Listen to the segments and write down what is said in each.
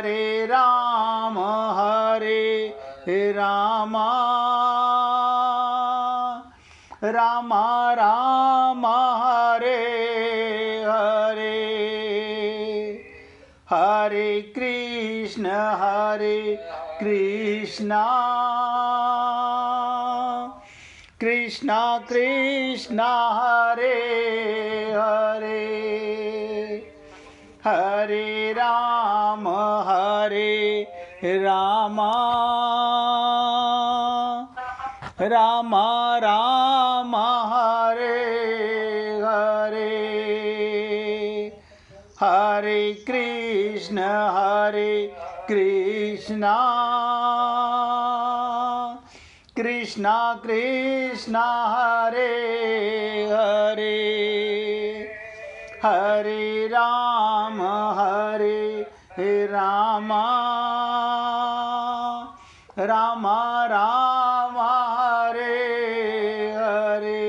हरे राम राम राम हरे हरे, हरे कृष्ण कृष्ण कृष्ण हरे हरे, हरे राम राम राम हरे हरे, हरे कृष्ण कृष्ण कृष्ण हरे हरे, हरे राम राम राम हरे हरे।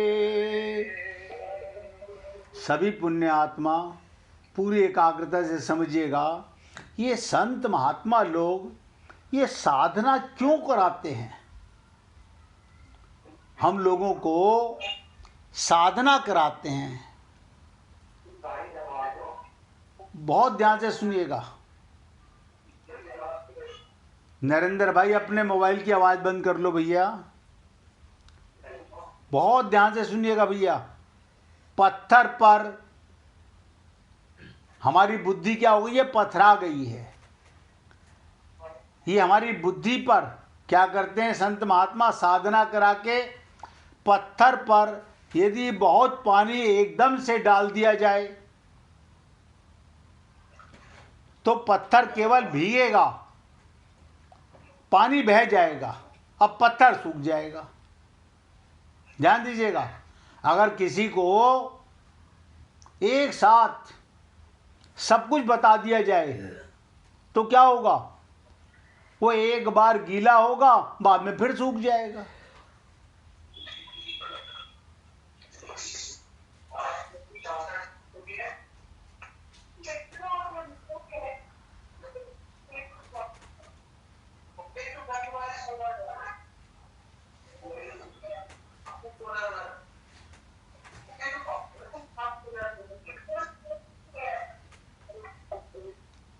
सभी पुण्य आत्मा पूरी एकाग्रता से समझिएगा, ये संत महात्मा लोग ये साधना क्यों कराते हैं? हम लोगों को साधना कराते हैं। बहुत ध्यान से सुनिएगा। नरेंद्र भाई अपने मोबाइल की आवाज़ बंद कर लो भैया। बहुत ध्यान से सुनिएगा भैया। पत्थर पर हमारी बुद्धि क्या हो गई है? पथरा गई है। ये हमारी बुद्धि पर क्या करते हैं संत महात्मा? साधना करा के पत्थर पर यदि बहुत पानी एकदम से डाल दिया जाए तो पत्थर केवल भीगेगा, पानी बह जाएगा, अब पत्थर सूख जाएगा। ध्यान दीजिएगा। अगर किसी को एक साथ सब कुछ बता दिया जाए तो क्या होगा? वो एक बार गीला होगा, बाद में फिर सूख जाएगा।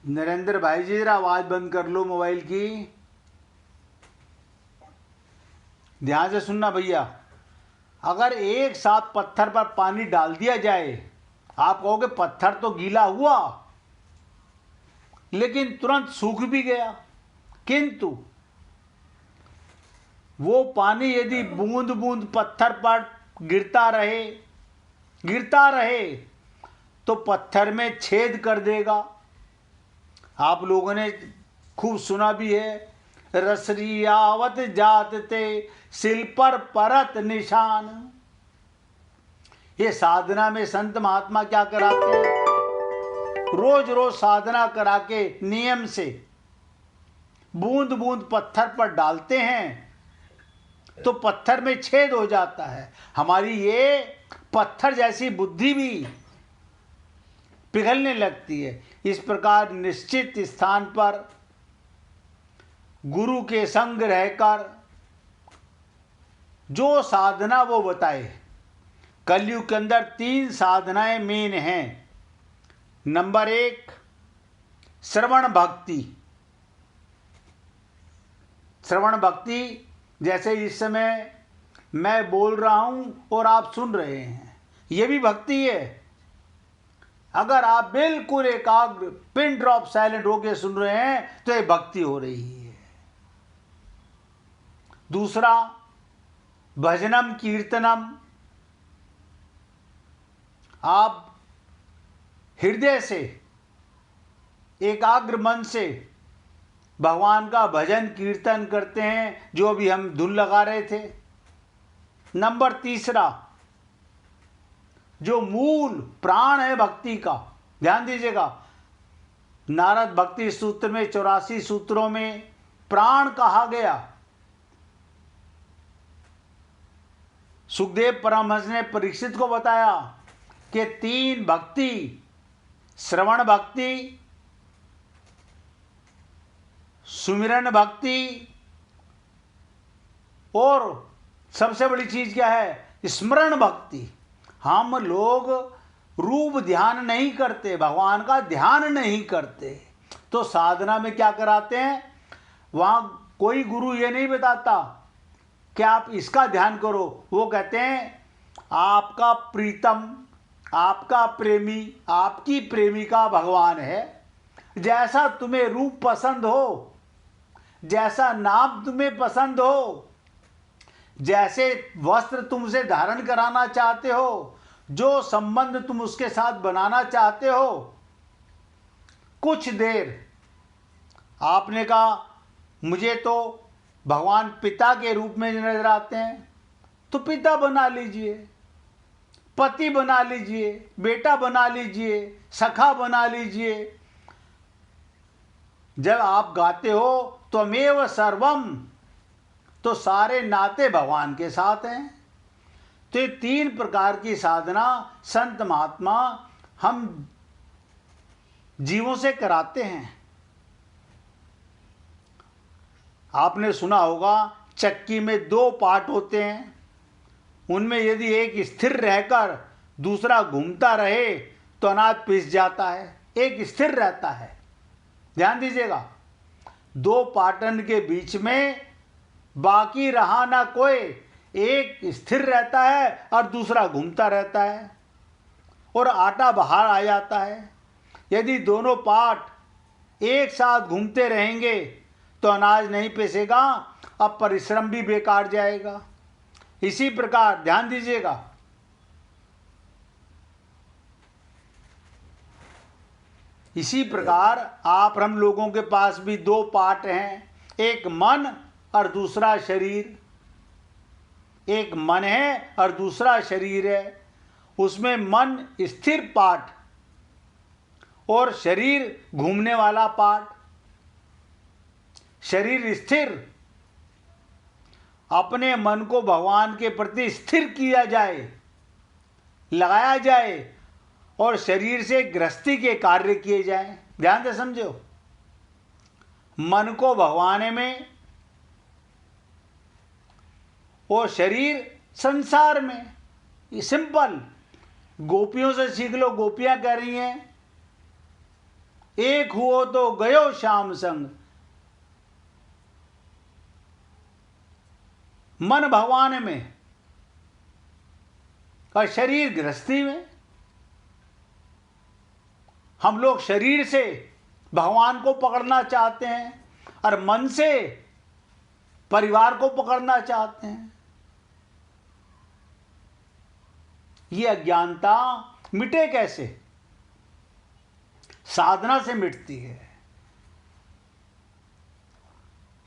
नरेंद्र भाई जी जरा आवाज बंद कर लो मोबाइल की। ध्यान से सुनना भैया। अगर एक साथ पत्थर पर पानी डाल दिया जाए, आप कहोगे पत्थर तो गीला हुआ लेकिन तुरंत सूख भी गया, किंतु वो पानी यदि बूंद बूंद पत्थर पर गिरता रहे तो पत्थर में छेद कर देगा। आप लोगों ने खूब सुना भी है, रसरियावत जात ते सिल पर परत निशान। ये साधना में संत महात्मा क्या कराते हैं? रोज रोज साधना करा के नियम से बूंद बूंद पत्थर पर डालते हैं तो पत्थर में छेद हो जाता है। हमारी ये पत्थर जैसी बुद्धि भी पिघलने लगती है। इस प्रकार निश्चित स्थान पर गुरु के संग रहकर जो साधना वो बताए। कलयुग के अंदर 3 साधनाएं मेन हैं। नंबर 1 श्रवण भक्ति। श्रवण भक्ति जैसे इस समय मैं बोल रहा हूं और आप सुन रहे हैं, ये भी भक्ति है। अगर आप बिल्कुल एकाग्र पिन ड्रॉप साइलेंट होकर सुन रहे हैं तो ये भक्ति हो रही है। दूसरा भजनम कीर्तनम। आप हृदय से एकाग्र मन से भगवान का भजन कीर्तन करते हैं, जो अभी हम धुन लगा रहे थे। नंबर 3 जो मूल प्राण है भक्ति का, ध्यान दीजिएगा। नारद भक्ति सूत्र में 84 सूत्रों में प्राण कहा गया। सुखदेव परमहंस ने परीक्षित को बताया कि 3 भक्ति, श्रवण भक्ति, सुमिरन भक्ति, और सबसे बड़ी चीज क्या है? स्मरण भक्ति। हम लोग रूप ध्यान नहीं करते, भगवान का ध्यान नहीं करते, तो साधना में क्या कराते हैं? वहां कोई गुरु ये नहीं बताता कि आप इसका ध्यान करो, वो कहते हैं आपका प्रीतम, आपका प्रेमी, आपकी प्रेमिका भगवान है, जैसा तुम्हें रूप पसंद हो, जैसा नाम तुम्हें पसंद हो, जैसे वस्त्र तुमसे धारण कराना चाहते हो, जो संबंध तुम उसके साथ बनाना चाहते हो, कुछ देर आपने कहा मुझे तो भगवान पिता के रूप में नजर आते हैं, तो पिता बना लीजिए, पति बना लीजिए, बेटा बना लीजिए, सखा बना लीजिए। जब आप गाते हो त्वमेव सर्वम, तो सारे नाते भगवान के साथ हैं। तो ये 3 प्रकार की साधना संत महात्मा हम जीवों से कराते हैं। आपने सुना होगा चक्की में 2 पार्ट होते हैं, उनमें यदि एक स्थिर रहकर दूसरा घूमता रहे तो अनाज पिस जाता है, एक स्थिर रहता है। ध्यान दीजिएगा, 2 पाटन के बीच में बाकी रहा ना कोई, एक स्थिर रहता है और दूसरा घूमता रहता है और आटा बाहर आ जाता है। यदि दोनों पार्ट एक साथ घूमते रहेंगे तो अनाज नहीं पिसेगा, अब परिश्रम भी बेकार जाएगा। इसी प्रकार ध्यान दीजिएगा, इसी प्रकार आप हम लोगों के पास भी 2 पार्ट हैं, एक मन और दूसरा शरीर। एक मन है और दूसरा शरीर है। उसमें मन स्थिर पार्ट और शरीर घूमने वाला पार्ट। शरीर स्थिर, अपने मन को भगवान के प्रति स्थिर किया जाए, लगाया जाए, और शरीर से गृहस्थी के कार्य किए जाएं। ध्यान से समझो, मन को भगवान में और शरीर संसार में। ये सिंपल, गोपियों से सीख लो। गोपियां कह रही हैं एक हुओ तो गयो श्याम संग। मन भगवान में और शरीर गृहस्थी में। हम लोग शरीर से भगवान को पकड़ना चाहते हैं और मन से परिवार को पकड़ना चाहते हैं। ये अज्ञानता मिटे कैसे? साधना से मिटती है।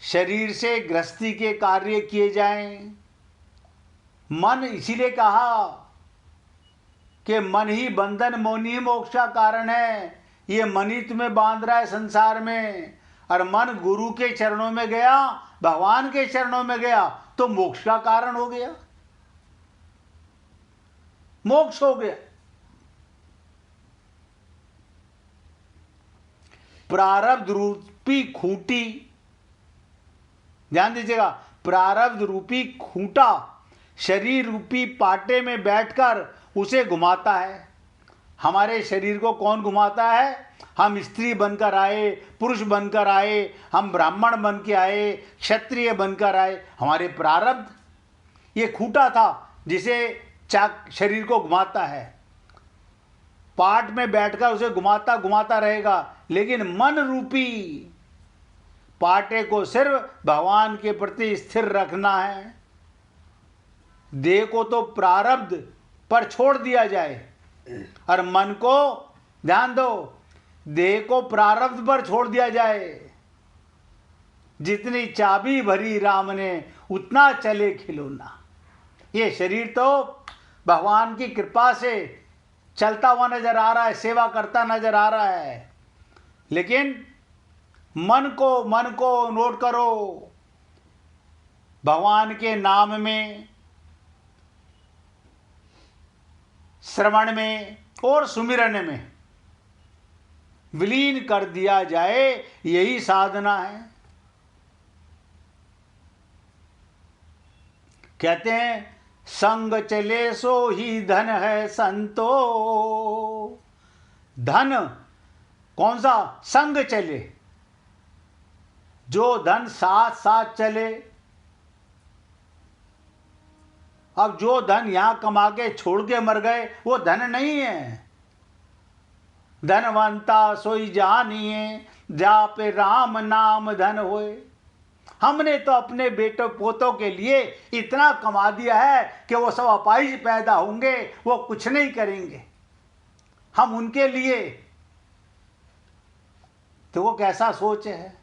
शरीर से गृहस्थी के कार्य किए जाएं। मन, इसीलिए कहा कि मन ही बंधन मोनी मोक्ष का कारण है। ये मन ही तुम्हें बांध रहा है संसार में, और मन गुरु के चरणों में गया, भगवान के चरणों में गया तो मोक्ष का कारण हो गया, मोक्ष हो गया। प्रारब्ध रूपी खूंटी, ध्यान दीजिएगा, प्रारब्ध रूपी खूंटा शरीर रूपी पाटे में बैठकर उसे घुमाता है। हमारे शरीर को कौन घुमाता है? हम स्त्री बनकर आए, पुरुष बनकर आए, हम ब्राह्मण बन के आए, क्षत्रिय बनकर आए। हमारे प्रारब्ध ये खूंटा था जिसे चाक शरीर को घुमाता है। पाट में बैठकर उसे घुमाता घुमाता रहेगा, लेकिन मन रूपी पाटे को सिर्फ भगवान के प्रति स्थिर रखना है। देह को तो प्रारब्ध पर छोड़ दिया जाए और मन को, ध्यान दो, देह को प्रारब्ध पर छोड़ दिया जाए। जितनी चाबी भरी राम ने उतना चले खिलौना। ये शरीर तो भगवान की कृपा से चलता हुआ नजर आ रहा है, सेवा करता नजर आ रहा है, लेकिन मन को नोट करो। भगवान के नाम में, श्रवण में और सुमिरन में विलीन कर दिया जाए, यही साधना है। कहते हैं संग चले सो ही धन है संतो। धन कौन सा? संग चले, जो धन साथ साथ चले। अब जो धन यहां कमा के छोड़ के मर गए वो धन नहीं है। धनवंता सोई जानिए, जा पे राम नाम धन होए। हमने तो अपने बेटों पोतों के लिए इतना कमा दिया है कि वो सब अपाहिज पैदा होंगे, वो कुछ नहीं करेंगे। हम उनके लिए, तो वो कैसा सोच है?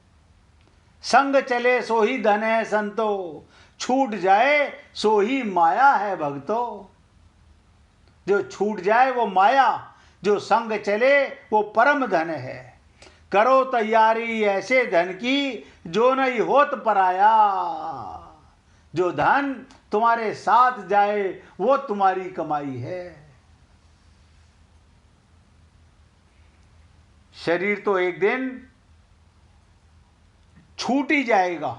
संग चले सो ही धन है संतो, छूट जाए सो ही माया है भक्तो। जो छूट जाए वो माया, जो संग चले वो परम धन है। करो तैयारी ऐसे धन की, जो नहीं होत पराया। जो धन तुम्हारे साथ जाए वो तुम्हारी कमाई है। शरीर तो एक दिन छूट ही जाएगा।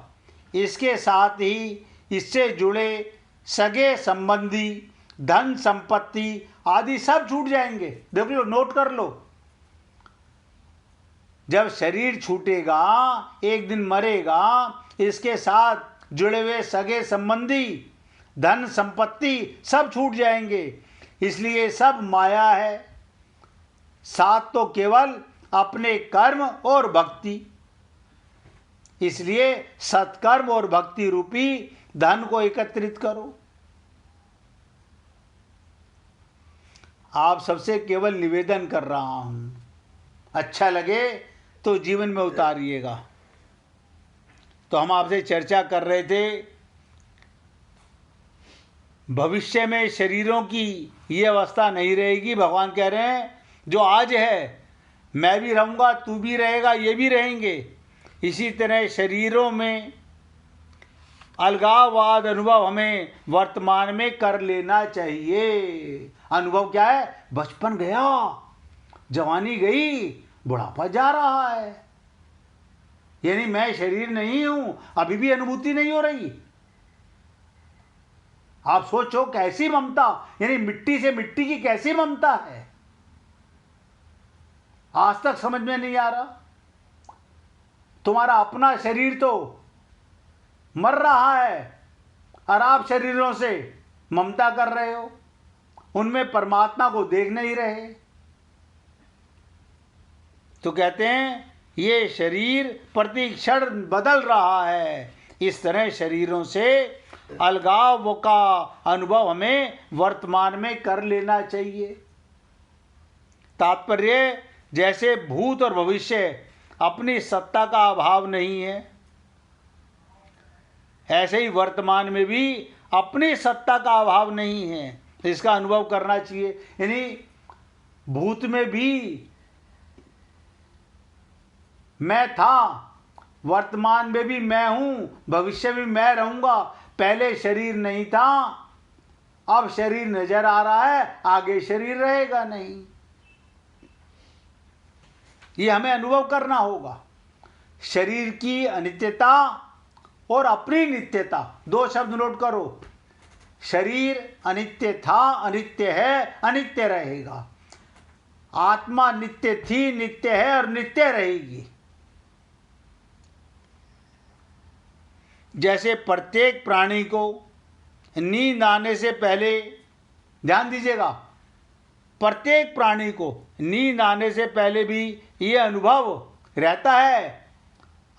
इसके साथ ही इससे जुड़े सगे संबंधी, धन संपत्ति आदि सब छूट जाएंगे। देख लो, नोट कर लो। जब शरीर छूटेगा, एक दिन मरेगा, इसके साथ जुड़े हुए सगे संबंधी, धन संपत्ति सब छूट जाएंगे। इसलिए सब माया है। साथ तो केवल अपने कर्म और भक्ति। इसलिए सत्कर्म और भक्ति रूपी धन को एकत्रित करो। आप सबसे केवल निवेदन कर रहा हूं, अच्छा लगे तो जीवन में उतारिएगा। तो हम आपसे चर्चा कर रहे थे, भविष्य में शरीरों की ये अवस्था नहीं रहेगी। भगवान कह रहे हैं जो आज है, मैं भी रहूँगा, तू भी रहेगा, ये भी रहेंगे। इसी तरह शरीरों में अलगाववाद अनुभव हमें वर्तमान में कर लेना चाहिए। अनुभव क्या है? बचपन गया, जवानी गई, बुढ़ापा जा रहा है। यानी मैं शरीर नहीं हूं, अभी भी अनुभूति नहीं हो रही। आप सोचो कैसी ममता, यानी मिट्टी से मिट्टी की कैसी ममता है, आज तक समझ में नहीं आ रहा। तुम्हारा अपना शरीर तो मर रहा है और आप शरीरों से ममता कर रहे हो, उनमें परमात्मा को देख नहीं रहे। तो कहते हैं ये शरीर प्रति क्षण बदल रहा है। इस तरह शरीरों से अलगाव का अनुभव हमें वर्तमान में कर लेना चाहिए। तात्पर्य, जैसे भूत और भविष्य अपनी सत्ता का अभाव नहीं है, ऐसे ही वर्तमान में भी अपनी सत्ता का अभाव नहीं है। इसका अनुभव करना चाहिए। यानी भूत में भी मैं था, वर्तमान में भी मैं हूं, भविष्य में मैं रहूंगा। पहले शरीर नहीं था, अब शरीर नजर आ रहा है, आगे शरीर रहेगा नहीं। ये हमें अनुभव करना होगा। शरीर की अनित्यता और अपनी नित्यता, दो शब्द नोट करो। शरीर अनित्य था, अनित्य है, अनित्य रहेगा। आत्मा नित्य थी, नित्य है और नित्य रहेगी। जैसे प्रत्येक प्राणी को नींद आने से पहले, ध्यान दीजिएगा, प्रत्येक प्राणी को नींद आने से पहले भी ये अनुभव रहता है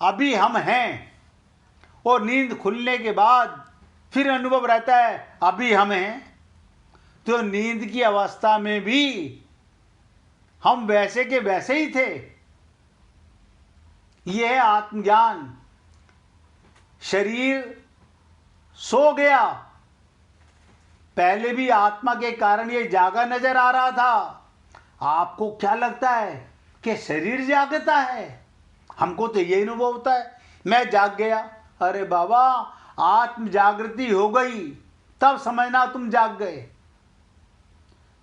अभी हम हैं, और नींद खुलने के बाद फिर अनुभव रहता है अभी हम हैं। तो नींद की अवस्था में भी हम वैसे के वैसे ही थे। यह है आत्मज्ञान। शरीर सो गया, पहले भी आत्मा के कारण ये जागा नजर आ रहा था। आपको क्या लगता है कि शरीर जागता है? हमको तो यही अनुभव होता है, मैं जाग गया। अरे बाबा, आत्म जागृति हो गई तब समझना तुम जाग गए।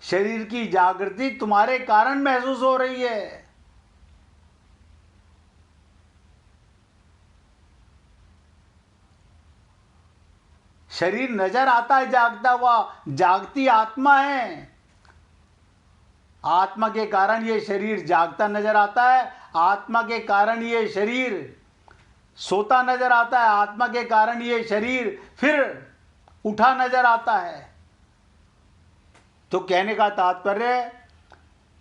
शरीर की जागृति तुम्हारे कारण महसूस हो रही है। शरीर नजर आता है जागता हुआ, जागती आत्मा है। आत्मा के कारण ये शरीर जागता नजर आता है, आत्मा के कारण ये शरीर सोता नजर आता है, आत्मा के कारण ये शरीर फिर उठा नजर आता है। तो कहने का तात्पर्य,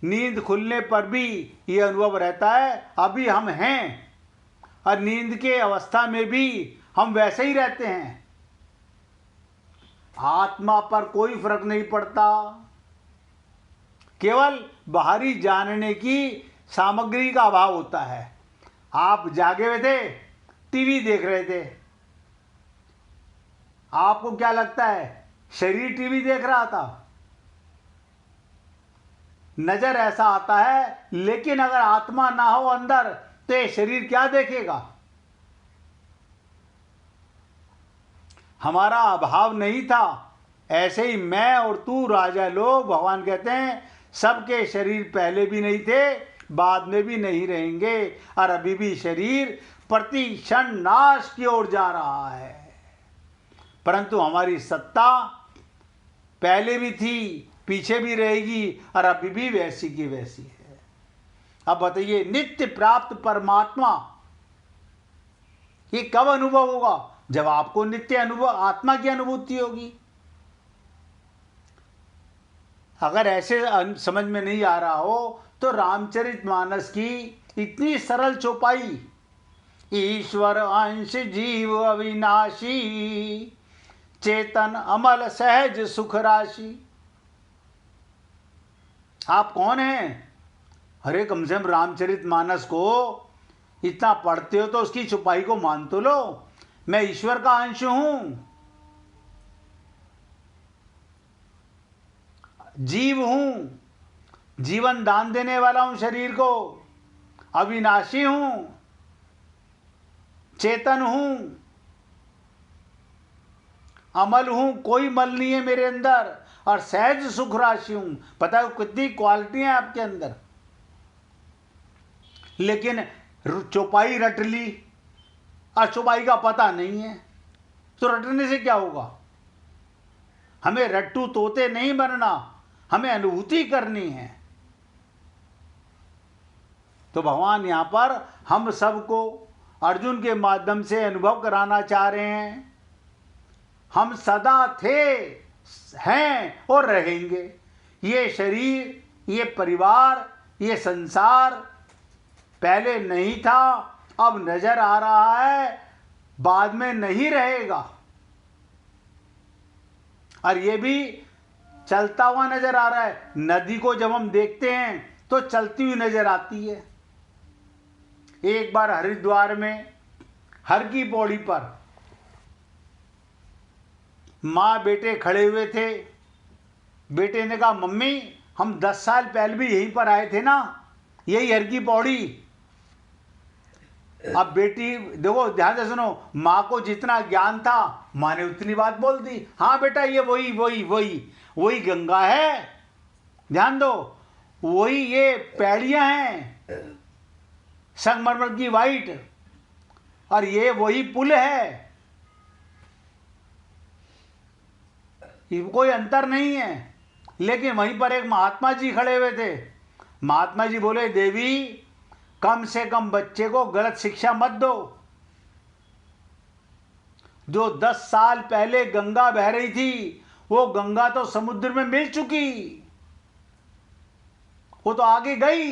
नींद खुलने पर भी ये अनुभव रहता है अभी हम हैं, और नींद के अवस्था में भी हम वैसे ही रहते हैं। आत्मा पर कोई फर्क नहीं पड़ता, केवल बाहरी जानने की सामग्री का अभाव होता है। आप जागे हुए थे, टीवी देख रहे थे, आपको क्या लगता है शरीर टीवी देख रहा था? नजर ऐसा आता है, लेकिन अगर आत्मा ना हो अंदर तो ये शरीर क्या देखेगा? हमारा अभाव नहीं था, ऐसे ही मैं और तू राजा लोग, भगवान कहते हैं, सबके शरीर पहले भी नहीं थे, बाद में भी नहीं रहेंगे, और अभी भी शरीर प्रति क्षण नाश की ओर जा रहा है। परंतु हमारी सत्ता पहले भी थी, पीछे भी रहेगी, और अभी भी वैसी की वैसी है। अब बताइए, नित्य प्राप्त परमात्मा ये कब अनुभव होगा? जब आपको नित्य अनुभव आत्मा की अनुभूति होगी। अगर ऐसे समझ में नहीं आ रहा हो तो रामचरितमानस की इतनी सरल चौपाई, ईश्वर अंश जीव अविनाशी, चेतन अमल सहज सुख राशि। आप कौन हैं? अरे कम से कम रामचरितमानस को इतना पढ़ते हो तो उसकी चौपाई को मान तो लो, मैं ईश्वर का अंश हूं, जीव हूं, जीवन दान देने वाला हूं शरीर को, अविनाशी हूं, चेतन हूं, अमल हूं, कोई मल नहीं है मेरे अंदर, और सहज सुख राशि हूं। पता है कितनी क्वालिटी है आपके अंदर, लेकिन चौपाई रट ली और चौपाई का पता नहीं है, तो रटने से क्या होगा? हमें रट्टू तोते नहीं बनना, हमें अनुभूति करनी है। तो भगवान यहां पर हम सबको अर्जुन के माध्यम से अनुभव कराना चाह रहे हैं, हम सदा थे, हैं और रहेंगे। ये शरीर, ये परिवार, ये संसार पहले नहीं था, अब नजर आ रहा है, बाद में नहीं रहेगा। और ये भी चलता हुआ नजर आ रहा है। नदी को जब हम देखते हैं तो चलती हुई नजर आती है। एक बार हरिद्वार में हर की पौड़ी पर माँ बेटे खड़े हुए थे। बेटे ने कहा, मम्मी हम 10 साल पहले भी यहीं पर आए थे ना, यही हर की पौड़ी। अब बेटी देखो, ध्यान से सुनो, माँ को जितना ज्ञान था माँ ने उतनी बात बोल दी, हाँ बेटा ये वही वही वही वही गंगा है, ध्यान दो, वही ये पैड़ियां हैं संगमरमर की वाइट, और ये वही पुल है, कोई अंतर नहीं है। लेकिन वहीं पर एक महात्मा जी खड़े हुए थे। महात्मा जी बोले, देवी कम से कम बच्चे को गलत शिक्षा मत दो। जो 10 साल पहले गंगा बह रही थी, वो गंगा तो समुद्र में मिल चुकी, वो तो आगे गई,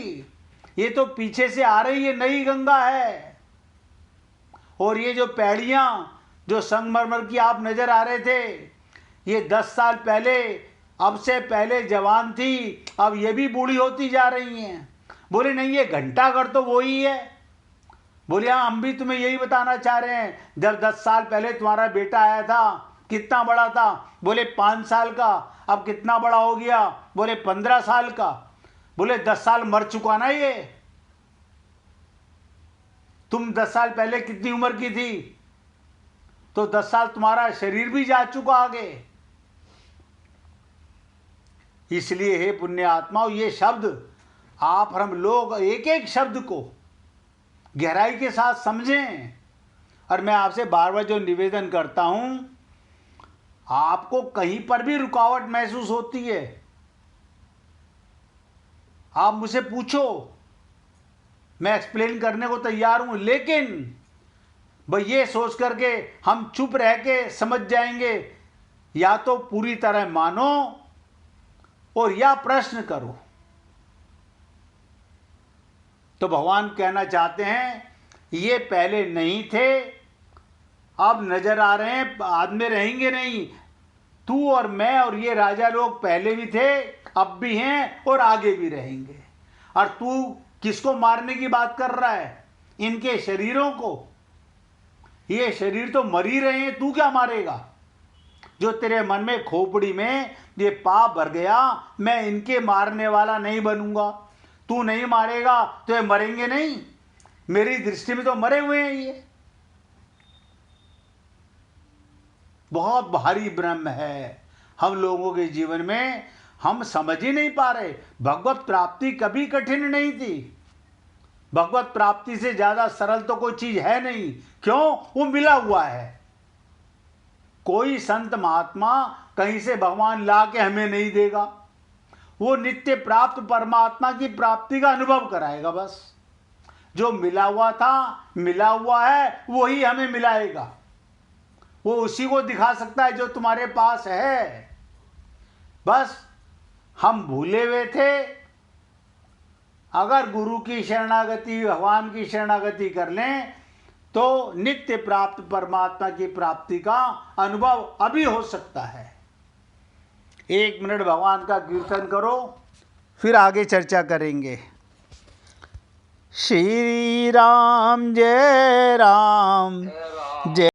ये तो पीछे से आ रही है, नई गंगा है। और ये जो पैड़ियां जो संगमरमर की आप नजर आ रहे थे, ये 10 साल पहले, अब से पहले जवान थी, अब ये भी बूढ़ी होती जा रही हैं। बोले नहीं, ये घंटाघर तो वही है। बोले हाँ, हम भी तुम्हें यही बताना चाह रहे हैं। जब 10 साल पहले तुम्हारा बेटा आया था, कितना बड़ा था? बोले 5 साल का। अब कितना बड़ा हो गया? बोले 15 साल का। बोले 10 साल मर चुका ना ये। तुम 10 साल पहले कितनी उम्र की थी? तो 10 साल तुम्हारा शरीर भी जा चुका आगे। इसलिए हे पुण्य आत्माओं, ये शब्द आप और हम लोग एक एक शब्द को गहराई के साथ समझें। और मैं आपसे बार बार जो निवेदन करता हूं, आपको कहीं पर भी रुकावट महसूस होती है, आप मुझे पूछो, मैं एक्सप्लेन करने को तैयार हूं। लेकिन भाई ये सोच करके हम चुप रह के समझ जाएंगे, या तो पूरी तरह मानो और या प्रश्न करो। तो भगवान कहना चाहते हैं ये पहले नहीं थे, अब नजर आ रहे हैं, बाद में रहेंगे नहीं। तू और मैं और ये राजा लोग पहले भी थे, अब भी हैं और आगे भी रहेंगे। और तू किसको मारने की बात कर रहा है? इनके शरीरों को। ये शरीर तो मर ही रहे हैं, तू क्या मारेगा? जो तेरे मन में खोपड़ी में ये पाप भर गया, मैं इनके मारने वाला नहीं बनूंगा। तू नहीं मारेगा तो ये मरेंगे नहीं? मेरी दृष्टि में तो मरे हुए हैं ये। बहुत भारी ब्रह्म है हम लोगों के जीवन में, हम समझ ही नहीं पा रहे। भगवत प्राप्ति कभी कठिन नहीं थी। भगवत प्राप्ति से ज्यादा सरल तो कोई चीज है नहीं। क्यों? वो मिला हुआ है। कोई संत महात्मा कहीं से भगवान ला के हमें नहीं देगा। वो नित्य प्राप्त परमात्मा की प्राप्ति का अनुभव कराएगा। बस जो मिला हुआ था, मिला हुआ है, वही हमें मिलाएगा। वो उसी को दिखा सकता है जो तुम्हारे पास है। बस हम भूले हुए थे। अगर गुरु की शरणागति, भगवान की शरणागति कर लें तो नित्य प्राप्त परमात्मा की प्राप्ति का अनुभव अभी हो सकता है। 1 मिनट भगवान का कीर्तन करो, फिर आगे चर्चा करेंगे। श्री राम जय राम जय